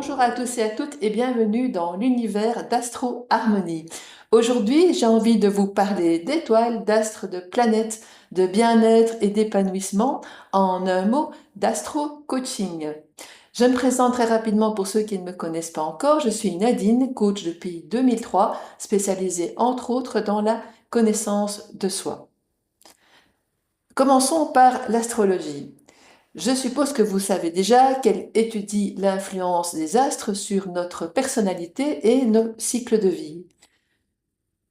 Bonjour à tous et à toutes et bienvenue dans l'univers d'Astro Harmonie. Aujourd'hui, j'ai envie de vous parler d'étoiles, d'astres, de planètes, de bien-être et d'épanouissement, en un mot, d'astro coaching. Je me présente très rapidement pour ceux qui ne me connaissent pas encore. Je suis Nadine, coach depuis 2003, spécialisée entre autres dans la connaissance de soi. Commençons par l'astrologie. Je suppose que vous savez déjà qu'elle étudie l'influence des astres sur notre personnalité et nos cycles de vie.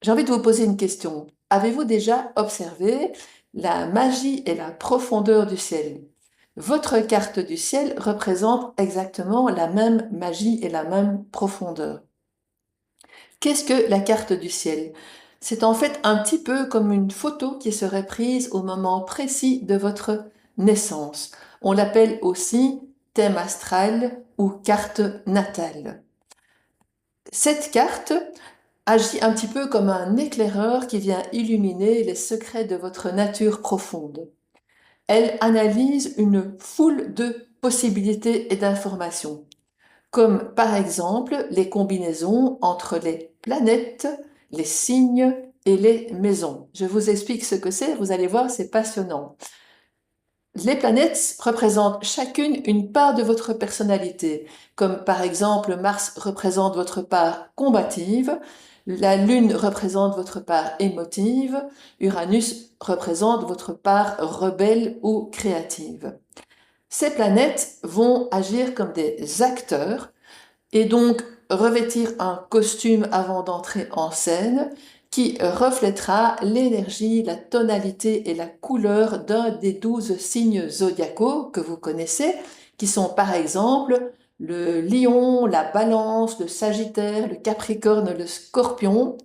J'ai envie de vous poser une question. Avez-vous déjà observé la magie et la profondeur du ciel? Votre carte du ciel représente exactement la même magie et la même profondeur. Qu'est-ce que la carte du ciel? C'est en fait un petit peu comme une photo qui serait prise au moment précis de votre naissance. On l'appelle aussi thème astral ou carte natale. Cette carte agit un petit peu comme un éclaireur qui vient illuminer les secrets de votre nature profonde. Elle analyse une foule de possibilités et d'informations, comme par exemple les combinaisons entre les planètes, les signes et les maisons. Je vous explique ce que c'est, vous allez voir, c'est passionnant. Les planètes représentent chacune une part de votre personnalité, comme par exemple Mars représente votre part combative, la Lune représente votre part émotive, Uranus représente votre part rebelle ou créative. Ces planètes vont agir comme des acteurs et donc revêtir un costume avant d'entrer en scène qui reflètera l'énergie, la tonalité et la couleur d'un des 12 signes zodiacaux que vous connaissez, qui sont par exemple le Lion, la Balance, le Sagittaire, le Capricorne, le Scorpion.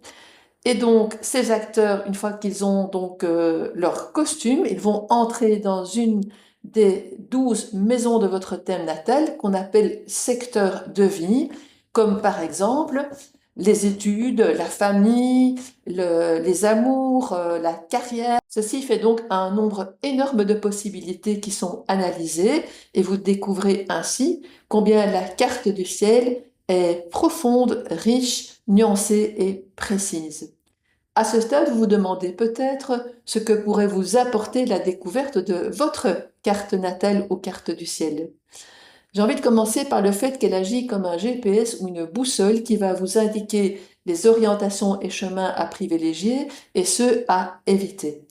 Et donc ces acteurs, une fois qu'ils ont donc leur costume, ils vont entrer dans une des 12 maisons de votre thème natal qu'on appelle secteur de vie, comme par exemple les études, la famille, les amours, la carrière. Ceci fait donc un nombre énorme de possibilités qui sont analysées et vous découvrez ainsi combien la carte du ciel est profonde, riche, nuancée et précise. À ce stade, vous vous demandez peut-être ce que pourrait vous apporter la découverte de votre carte natale ou carte du ciel. J'ai envie de commencer par le fait qu'elle agit comme un GPS ou une boussole qui va vous indiquer les orientations et chemins à privilégier et ceux à éviter.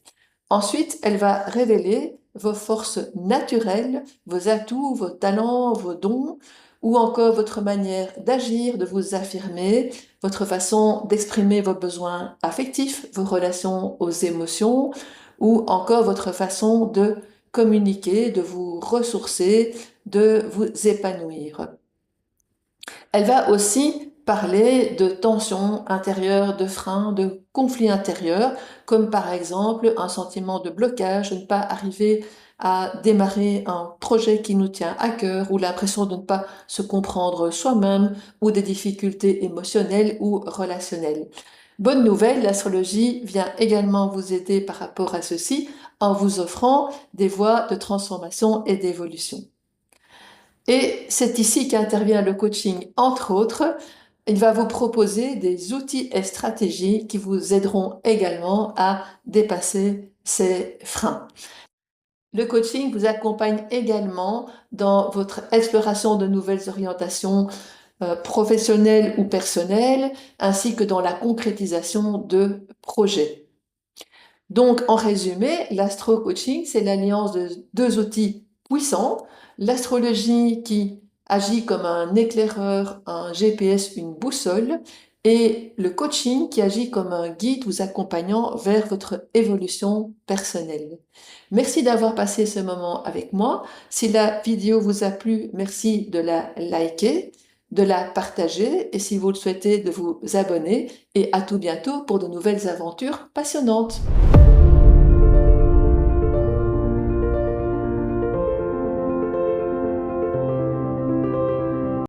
Ensuite, elle va révéler vos forces naturelles, vos atouts, vos talents, vos dons, ou encore votre manière d'agir, de vous affirmer, votre façon d'exprimer vos besoins affectifs, vos relations aux émotions, ou encore votre façon de communiquer, de vous ressourcer, de vous épanouir. Elle va aussi parler de tensions intérieures, de freins, de conflits intérieurs, comme par exemple un sentiment de blocage, de ne pas arriver à démarrer un projet qui nous tient à cœur, ou l'impression de ne pas se comprendre soi-même, ou des difficultés émotionnelles ou relationnelles. Bonne nouvelle, l'astrologie vient également vous aider par rapport à ceci en vous offrant des voies de transformation et d'évolution. Et c'est ici qu'intervient le coaching, entre autres. Il va vous proposer des outils et stratégies qui vous aideront également à dépasser ces freins. Le coaching vous accompagne également dans votre exploration de nouvelles orientations professionnelles ou personnelles, ainsi que dans la concrétisation de projets. Donc, en résumé, l'astro-coaching, c'est l'alliance de deux outils puissants, l'astrologie qui agit comme un éclaireur, un GPS, une boussole, et le coaching qui agit comme un guide vous accompagnant vers votre évolution personnelle. Merci d'avoir passé ce moment avec moi. Si la vidéo vous a plu, merci de la liker, de la partager, et si vous le souhaitez, de vous abonner, et à tout bientôt pour de nouvelles aventures passionnantes.